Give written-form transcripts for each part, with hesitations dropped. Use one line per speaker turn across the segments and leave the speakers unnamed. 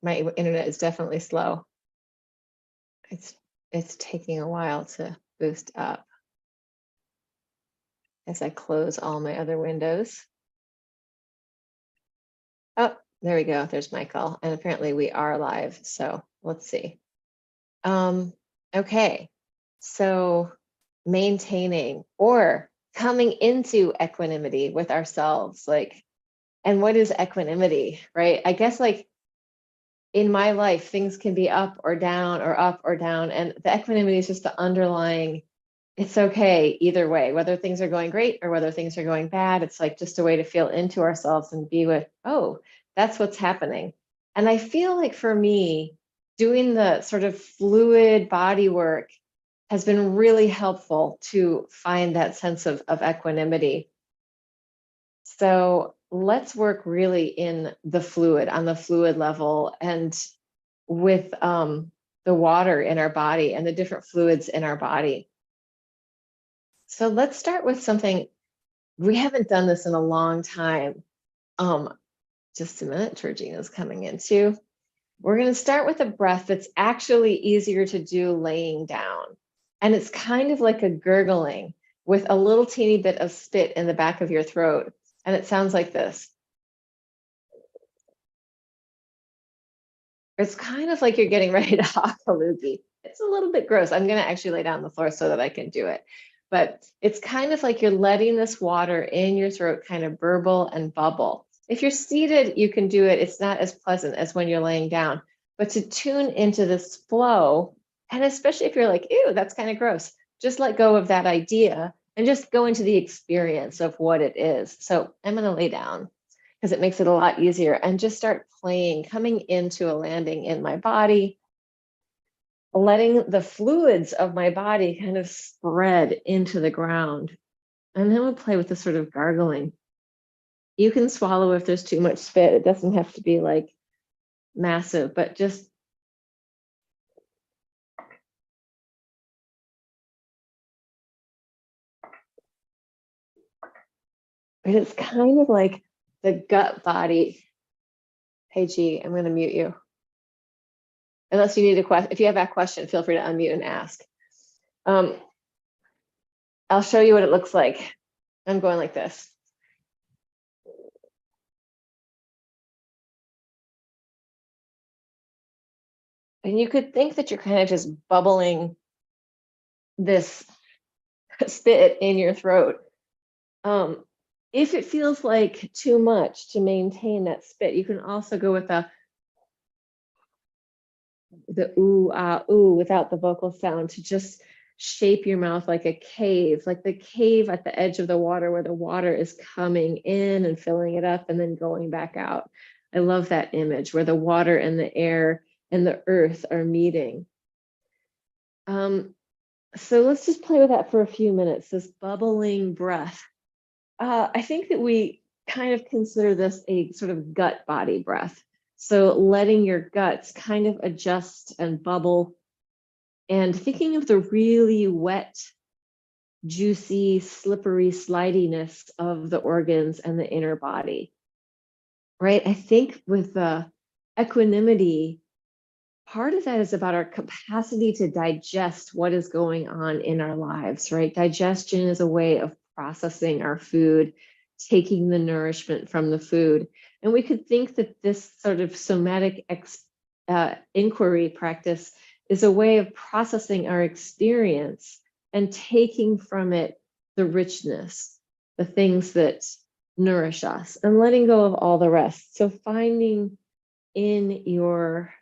My internet is definitely slow. It's taking a while to boost up as I close all my other windows. Oh, there we go. There's Michael. And apparently we are live. So let's see. Okay. So maintaining or coming into equanimity with ourselves, like, and what is equanimity, right? I guess like in my life, things can be up or down or up or down. And the equanimity is just the underlying, it's okay either way, whether things are going great or whether things are going bad. It's like just a way to feel into ourselves and be with, oh, that's what's happening. And I feel like for me, doing the sort of fluid body work has been really helpful to find that sense of equanimity. So let's work really in the fluid, on the fluid level, and with the water in our body and the different fluids in our body. So let's start with something. We haven't done this in a long time. Just a minute, Georgina's coming in too. We're going to start with a breath that's actually easier to do laying down. And it's kind of like a gurgling with a little teeny bit of spit in the back of your throat. And it sounds like this. It's kind of like you're getting ready to hawk a loogie. It's a little bit gross. I'm going to actually lay down on the floor so that I can do it. But it's kind of like you're letting this water in your throat kind of burble and bubble. If you're seated, you can do it. It's not as pleasant as when you're laying down. But to tune into this flow, and especially if you're like, ew, that's kind of gross, just let go of that idea and just go into the experience of what it is. So I'm going to lay down because it makes it a lot easier, and just start playing, coming into a landing in my body, letting the fluids of my body kind of spread into the ground. And then we'll play with the sort of gargling. You can swallow if there's too much spit. It doesn't have to be like massive, but just it's kind of like the gut body. Hey, G, I'm going to mute you. Unless you need a question. If you have a question, feel free to unmute and ask. I'll show you what it looks like. I'm going like this. And you could think that you're kind of just bubbling this spit in your throat. If it feels like too much to maintain that spit, you can also go with the ooh, ah, ooh, without the vocal sound, to just shape your mouth like a cave, like the cave at the edge of the water where the water is coming in and filling it up and then going back out. I love that image where the water and the air and the earth are meeting. So let's just play with that for a few minutes, this bubbling breath. I think that we kind of consider this a sort of gut body breath. So letting your guts kind of adjust and bubble, and thinking of the really wet, juicy, slippery slidiness of the organs and the inner body, right? I think with the equanimity, part of that is about our capacity to digest what is going on in our lives, right? Digestion is a way of processing our food, taking the nourishment from the food. And we could think that this sort of somatic inquiry practice is a way of processing our experience and taking from it the richness, the things that nourish us, and letting go of all the rest. So finding in your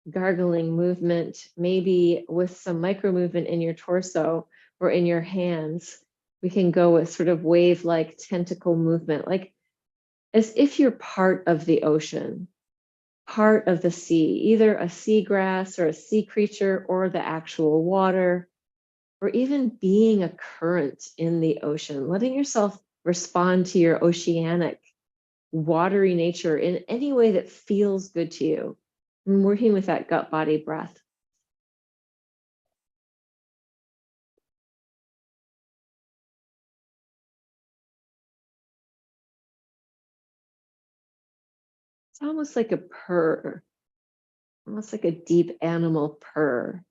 gargling movement, maybe with some micro movement in your torso or in your hands, we can go with sort of wave-like tentacle movement, like as if you're part of the ocean, part of the sea, either a seagrass or a sea creature or the actual water, or even being a current in the ocean, letting yourself respond to your oceanic, watery nature in any way that feels good to you. And working with that gut body breath. It's almost like a purr. almost like a deep animal purr.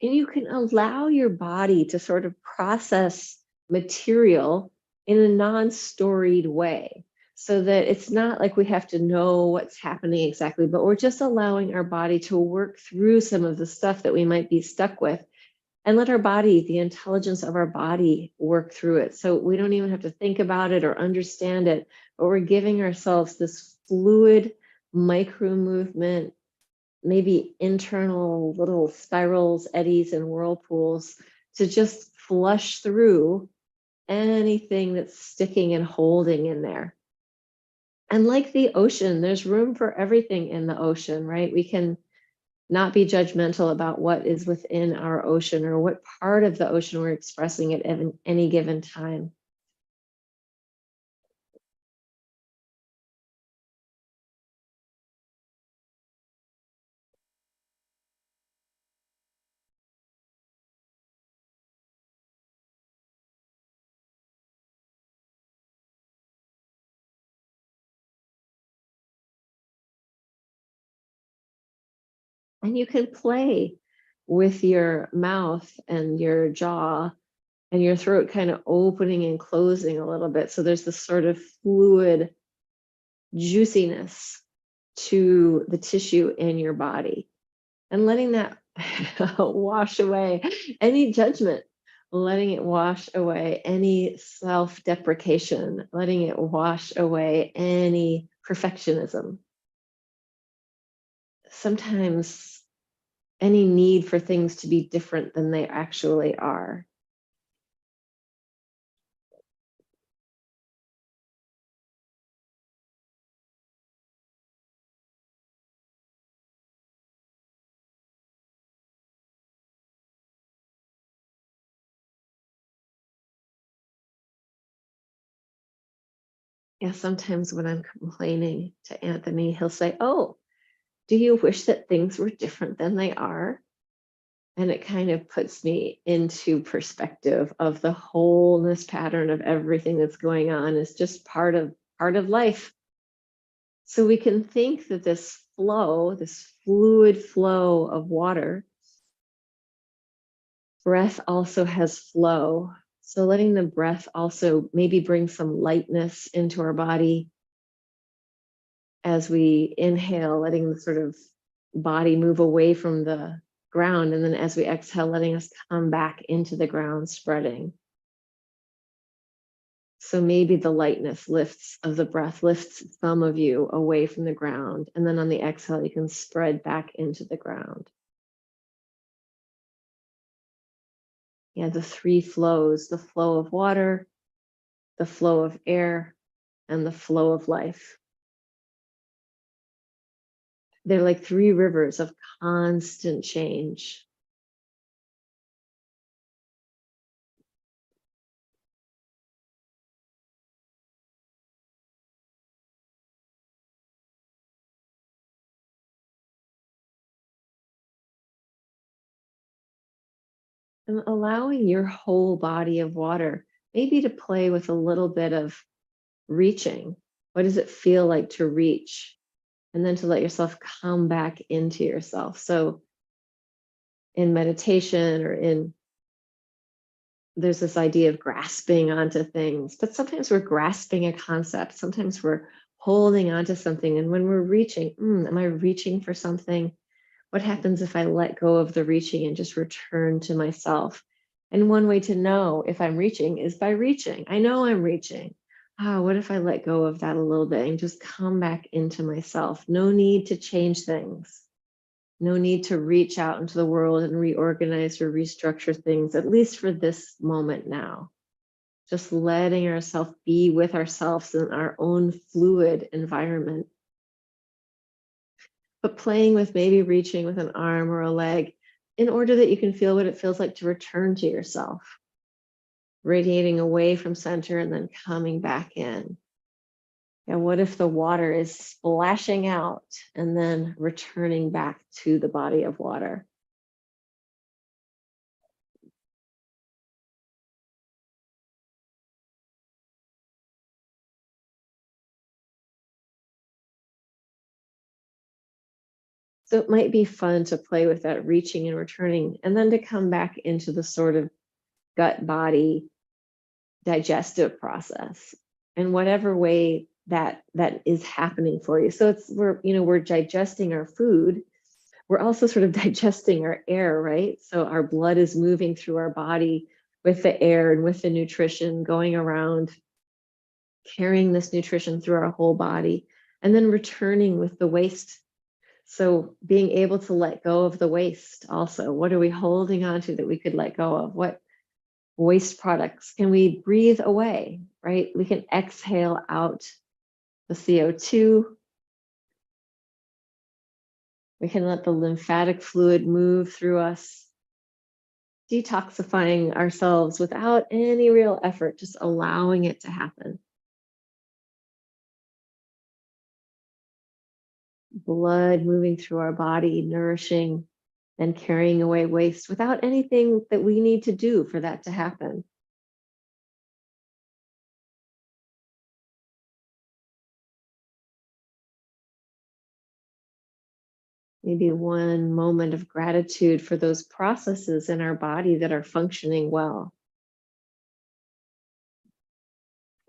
And you can allow your body to sort of process material in a non-storied way, so that it's not like we have to know what's happening exactly, but we're just allowing our body to work through some of the stuff that we might be stuck with, and let our body, the intelligence of our body, work through it. So we don't even have to think about it or understand it, but we're giving ourselves this fluid micro movement, maybe internal little spirals, eddies, and whirlpools, to just flush through anything that's sticking and holding in there. And like the ocean, there's room for everything in the ocean, right? We can not be judgmental about what is within our ocean or what part of the ocean we're expressing at any given time. And you can play with your mouth and your jaw and your throat kind of opening and closing a little bit. So there's this sort of fluid juiciness to the tissue in your body, and letting that wash away any judgment, letting it wash away any self-deprecation, letting it wash away any perfectionism. Sometimes any need for things to be different than they actually are. Yeah, sometimes when I'm complaining to Anthony, he'll say, "Oh, do you wish that things were different than they are?" And it kind of puts me into perspective of the wholeness pattern of everything that's going on is just part of life. So we can think that this flow, this fluid flow of water, breath also has flow. So letting the breath also maybe bring some lightness into our body as we inhale, letting the sort of body move away from the ground. And then as we exhale, letting us come back into the ground, spreading. So maybe the lightness lifts of the breath lifts some of you away from the ground. And then on the exhale, you can spread back into the ground. Yeah, the three flows, the flow of water, the flow of air, and the flow of life. They're like three rivers of constant change. And allowing your whole body of water maybe to play with a little bit of reaching. What does it feel like to reach? And then to let yourself come back into yourself. So in meditation or in, there's this idea of grasping onto things, but sometimes we're grasping a concept. Sometimes we're holding onto something. And when we're reaching, am I reaching for something? What happens if I let go of the reaching and just return to myself? And one way to know if I'm reaching is by reaching. I know I'm reaching. What if I let go of that a little bit and just come back into myself? No need to change things. No need to reach out into the world and reorganize or restructure things, at least for this moment now. Just letting ourselves be with ourselves in our own fluid environment. But playing with maybe reaching with an arm or a leg in order that you can feel what it feels like to return to yourself, radiating away from center and then coming back in. And what if the water is splashing out and then returning back to the body of water? So it might be fun to play with that reaching and returning, and then to come back into the sort of gut body digestive process in whatever way that is happening for you. So we're digesting our food. We're also sort of digesting our air, right? So our blood is moving through our body with the air and with the nutrition going around, carrying this nutrition through our whole body, and then returning with the waste. So being able to let go of the waste also. What are we holding on to that we could let go of? What waste products can we breathe away, right? We can exhale out the CO2. We can let the lymphatic fluid move through us, detoxifying ourselves without any real effort, just allowing it to happen. Blood moving through our body, nourishing and carrying away waste without anything that we need to do for that to happen. Maybe one moment of gratitude for those processes in our body that are functioning well.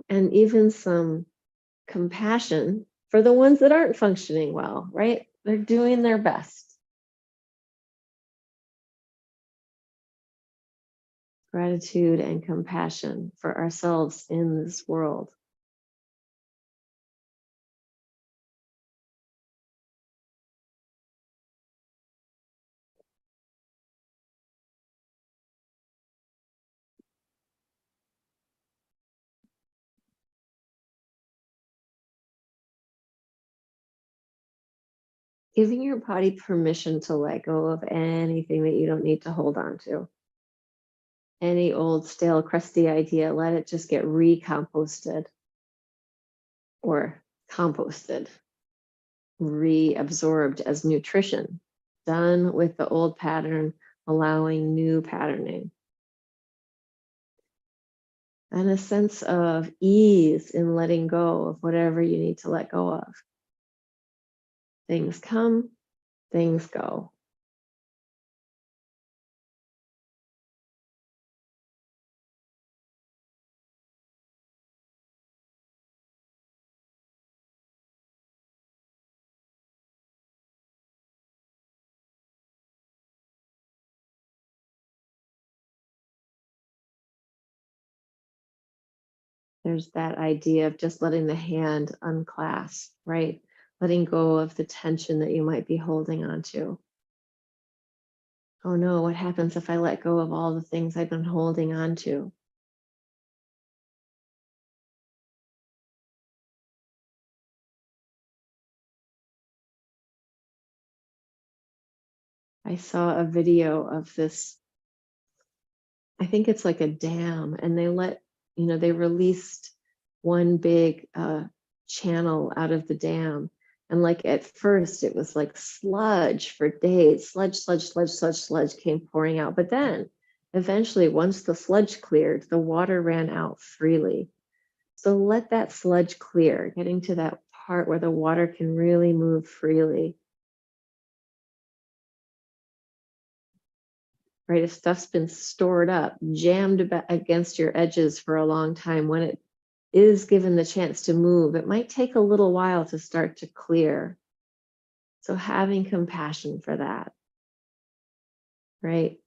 And even some compassion for the ones that aren't functioning well, right? They're doing their best. Gratitude and compassion for ourselves in this world. Giving your body permission to let go of anything that you don't need to hold on to. Any old, stale, crusty idea, let it just get recomposted or composted, reabsorbed as nutrition. Done with the old pattern, allowing new patterning. And a sense of ease in letting go of whatever you need to let go of. Things come, things go. There's that idea of just letting the hand unclasp, right? Letting go of the tension that you might be holding on to. Oh no, what happens if I let go of all the things I've been holding on to? I saw a video of this, I think it's like a dam, and they released one big channel out of the dam. And like at first, it was like sludge for days, sludge came pouring out. But then eventually, once the sludge cleared, the water ran out freely. So let that sludge clear, getting to that part where the water can really move freely. Right? If stuff's been stored up, jammed against your edges for a long time, when it is given the chance to move, it might take a little while to start to clear. So having compassion for that, right?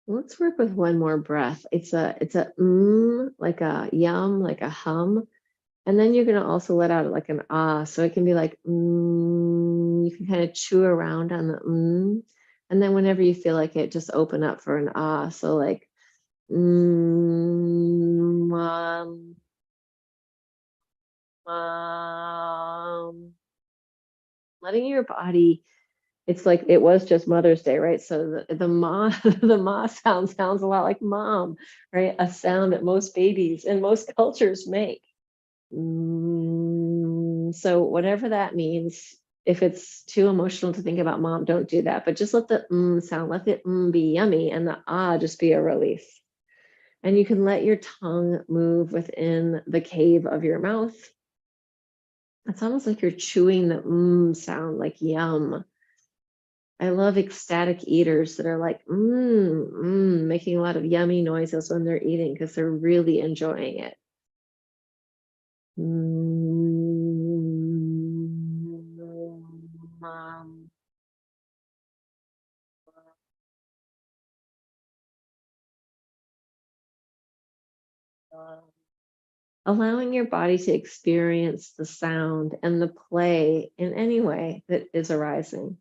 Let's work with one more breath. It's a like a yum, like a hum. And then you're gonna also let out like an ah. So it can be like you can kind of chew around on the And then whenever you feel like it, just open up for an ah. So like letting your body It's like it was just Mother's Day, right? So the ma the ma sounds a lot like mom, right? A sound that most babies in most cultures make. So whatever that means, if it's too emotional to think about mom, don't do that. But just let the sound, let the be yummy, and the just be a relief. And you can let your tongue move within the cave of your mouth. It's almost like you're chewing the sound, like yum. I love ecstatic eaters that are like making a lot of yummy noises when they're eating because they're really enjoying it. Allowing your body to experience the sound and the play in any way that is arising,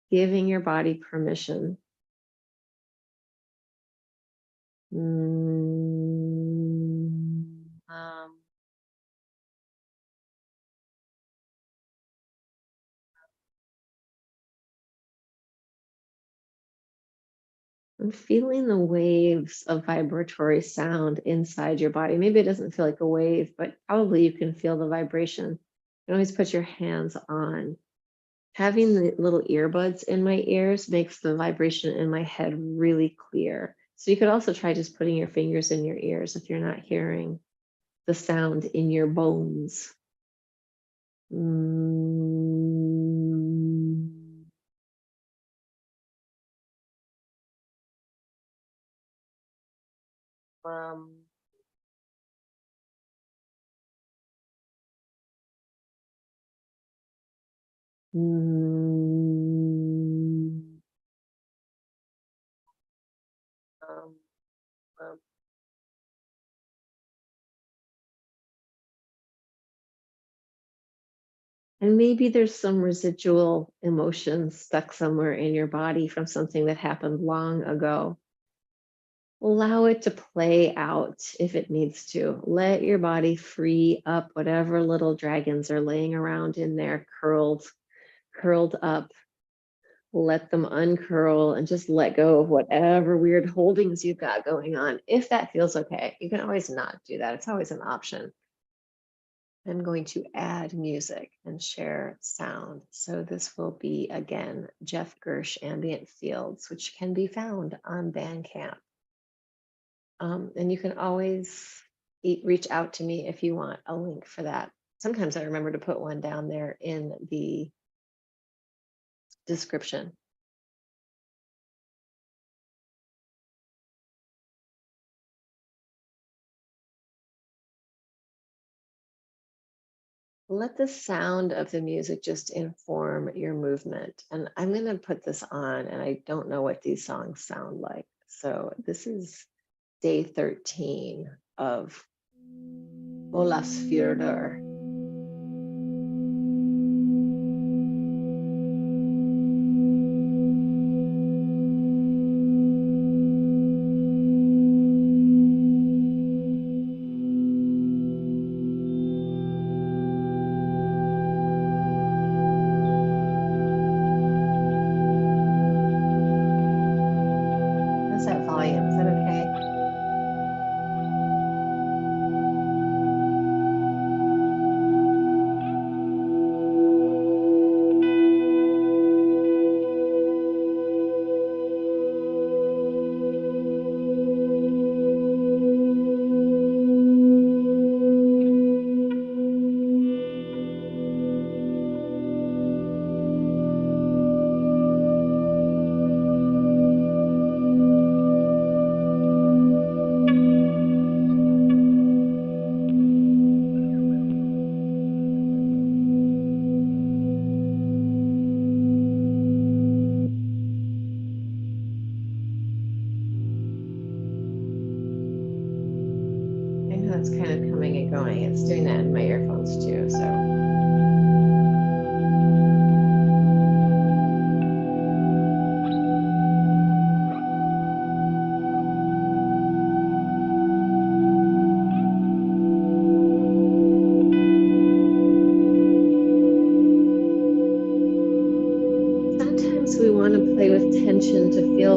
giving your body permission. And feeling the waves of vibratory sound inside your body. Maybe it doesn't feel like a wave, but probably you can feel the vibration. You can always put your hands on. Having the little earbuds in my ears makes the vibration in my head really clear. So you could also try just putting your fingers in your ears if you're not hearing the sound in your bones. Um, um, um, And maybe there's some residual emotion stuck somewhere in your body from something that happened long ago. Allow it to play out if it needs to. Let your body free up whatever little dragons are laying around in there, curled up. Let them uncurl and just let go of whatever weird holdings you've got going on. If that feels okay, you can always not do that. It's always an option. I'm going to add music and share sound. So this will be, again, Jeff Gersh Ambient Fields, which can be found on Bandcamp. And you can always reach out to me if you want a link for that. Sometimes I remember to put one down there in the description. Let the sound of the music just inform your movement. And I'm going to put this on, and I don't know what these songs sound like. So this is day 13 of Olafsfjordur. How's that volume? Is that okay? I know it's kind of coming and going. It's doing that in my earphones too. So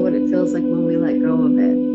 feel what it feels like when we let go of it.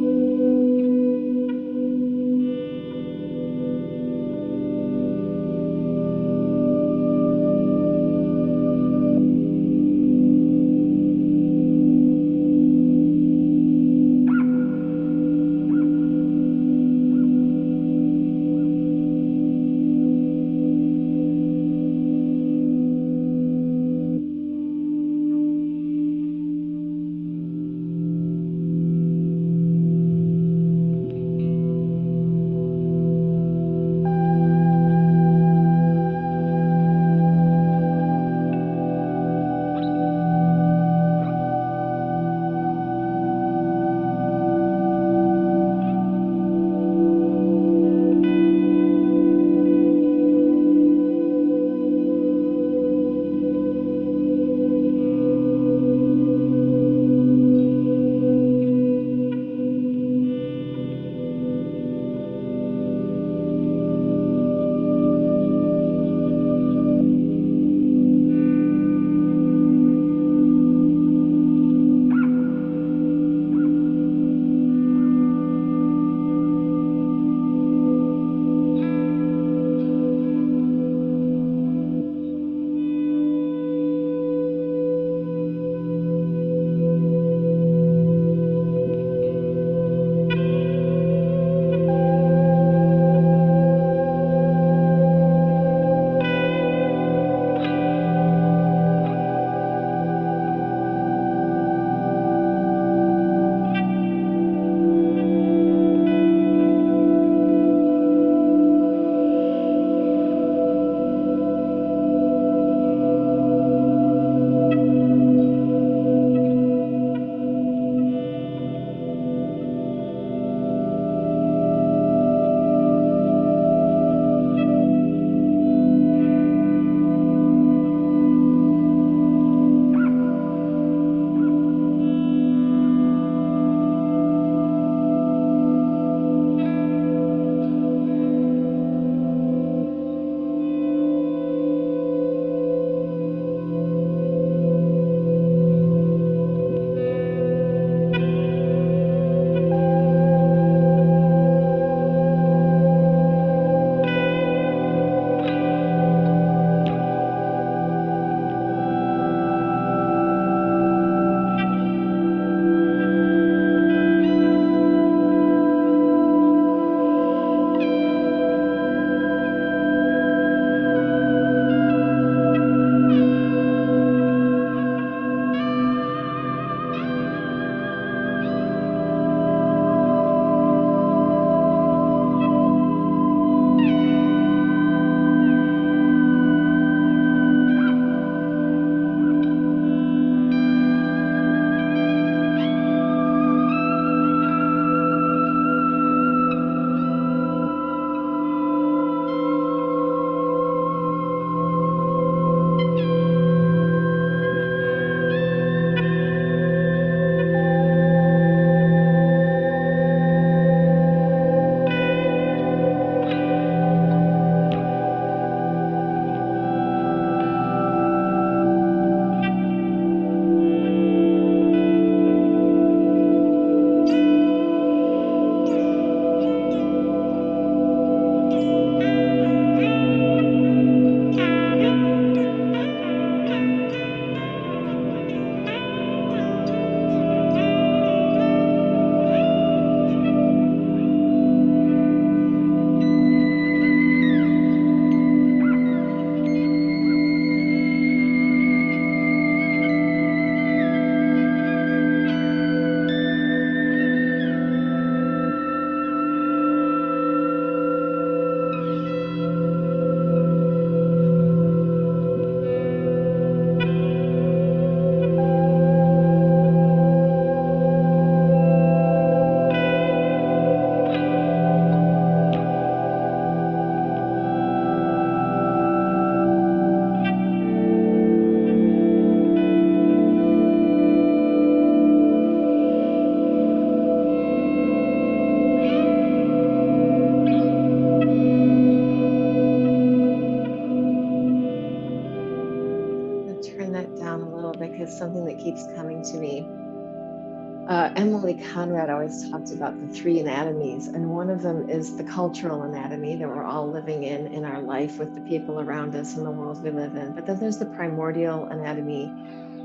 Emilie Conrad always talks about the three anatomies, and one of them is the cultural anatomy that we're all living in our life with the people around us and the world we live in. But then there's the primordial anatomy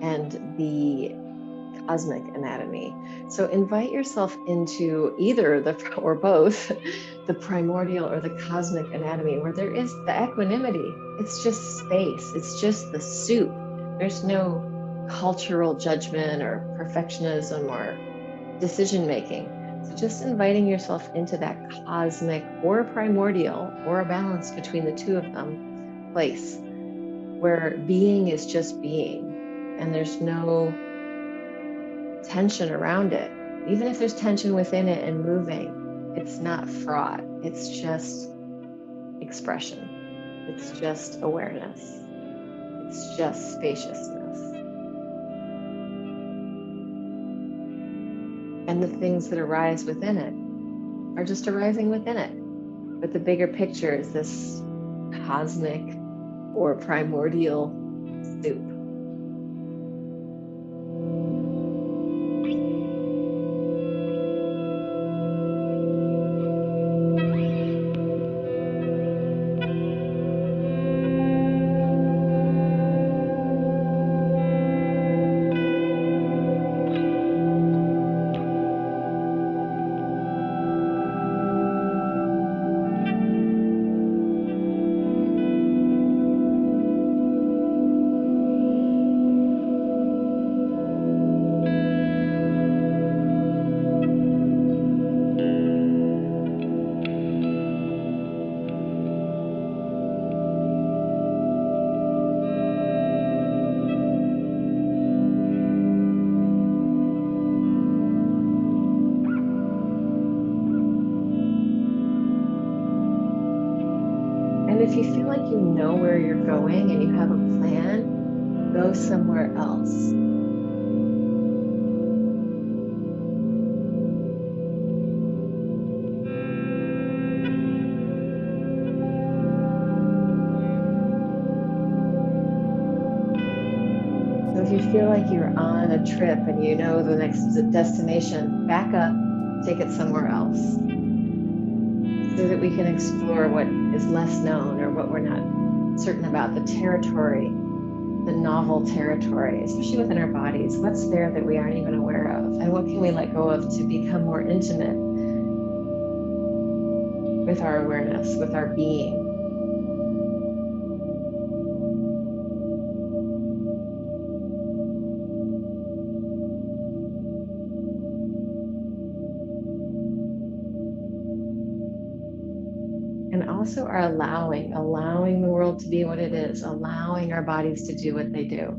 and the cosmic anatomy. So invite yourself into either the or both the primordial or the cosmic anatomy, where there is the equanimity. It's just space. It's just the soup. There's no cultural judgment or perfectionism or decision making. So just inviting yourself into that cosmic or primordial or a balance between the two of them place where being is just being and there's no tension around it. Even if there's tension within it and moving, it's not fraught. It's just expression. It's just awareness. It's just spaciousness. And the things that arise within it are just arising within it. But the bigger picture is this cosmic or primordial soup. And if you feel like you know where you're going and you have a plan, go somewhere else. So if you feel like you're on a trip and you know the next destination, back up, take it somewhere else, so that we can explore what is less known or what we're not certain about, the territory, the novel territory, especially within our bodies. What's there that we aren't even aware of? And what can we let go of to become more intimate with our awareness, with our being? And also are allowing the world to be what it is, allowing our bodies to do what they do.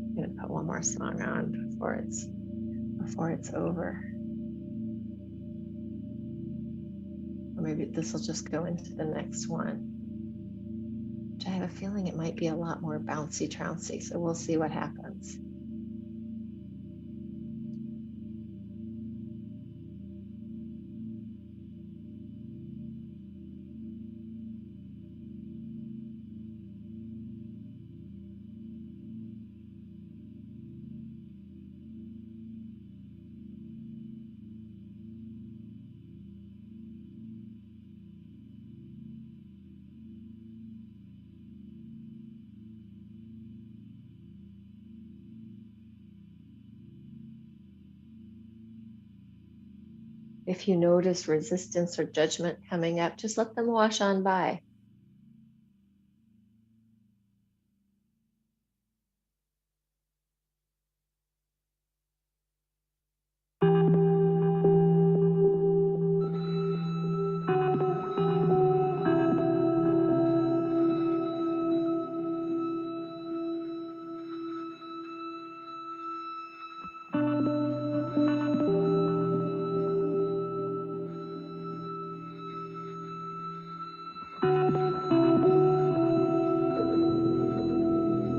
I'm gonna put one more song on before it's over. Or maybe this will just go into the next one. I have a feeling it might be a lot more bouncy trouncy, so we'll see what happens. If you notice resistance or judgment coming up, just let them wash on by.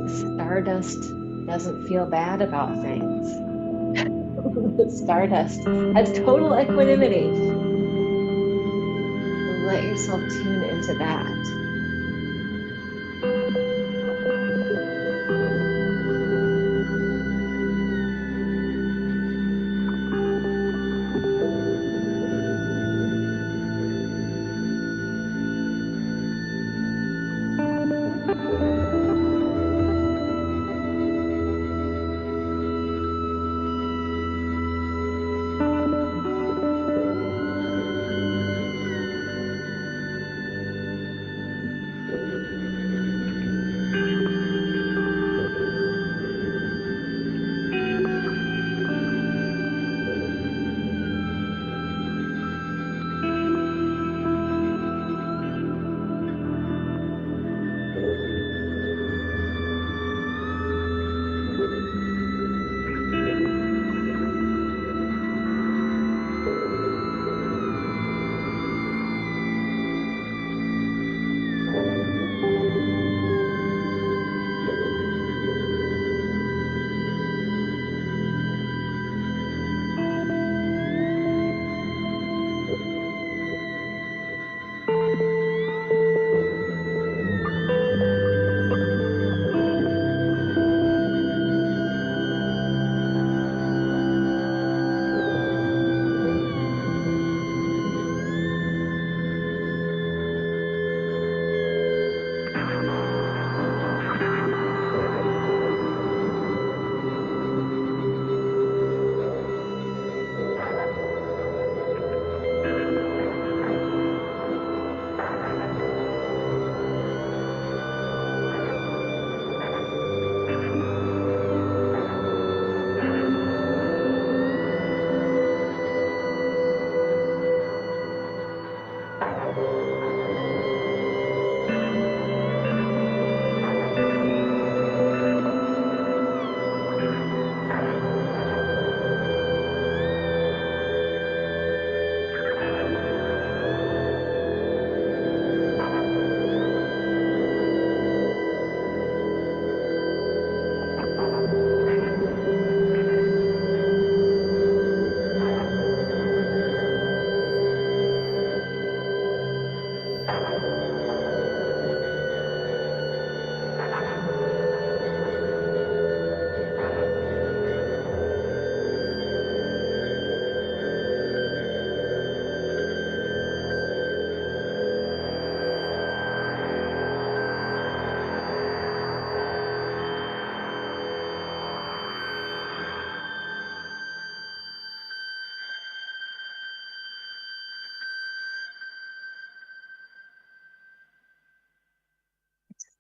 Stardust doesn't feel bad about things. Stardust has total equanimity. So let yourself tune into that.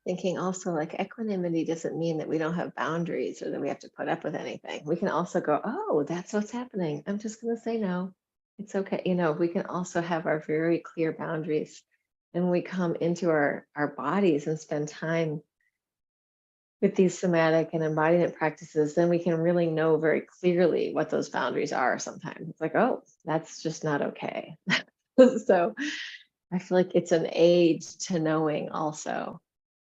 Thinking also like equanimity doesn't mean that we don't have boundaries or that we have to put up with anything. We can also go, oh, that's what's happening. I'm just going to say no. It's okay. We can also have our very clear boundaries, and we come into our bodies and spend time with these somatic and embodiment practices, then we can really know very clearly what those boundaries are. Sometimes it's like, oh, that's just not okay. So I feel like it's an aid to knowing also.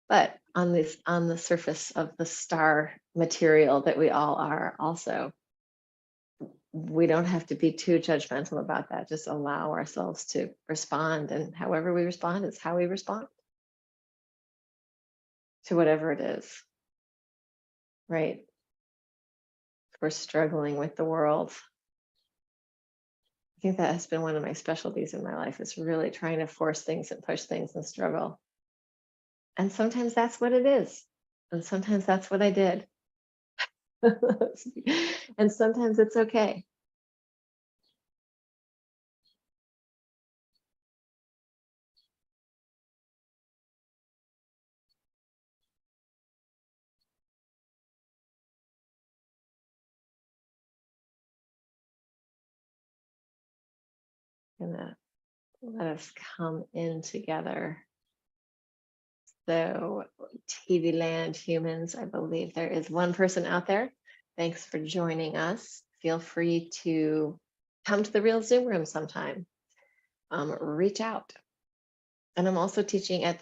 But on the surface of the star material that we all are also, we don't have to be too judgmental about that. Just allow ourselves to respond, and however we respond is how we respond to whatever it is, right? If we're struggling with the world, I think that has been one of my specialties in my life, is really trying to force things and push things and struggle. And sometimes that's what it is. And sometimes that's what I did. And sometimes it's okay. Gonna let us come in together. So, TV land humans, I believe there is one person out there. Thanks for joining us. Feel free to come to the real Zoom room sometime. Reach out. And I'm also teaching at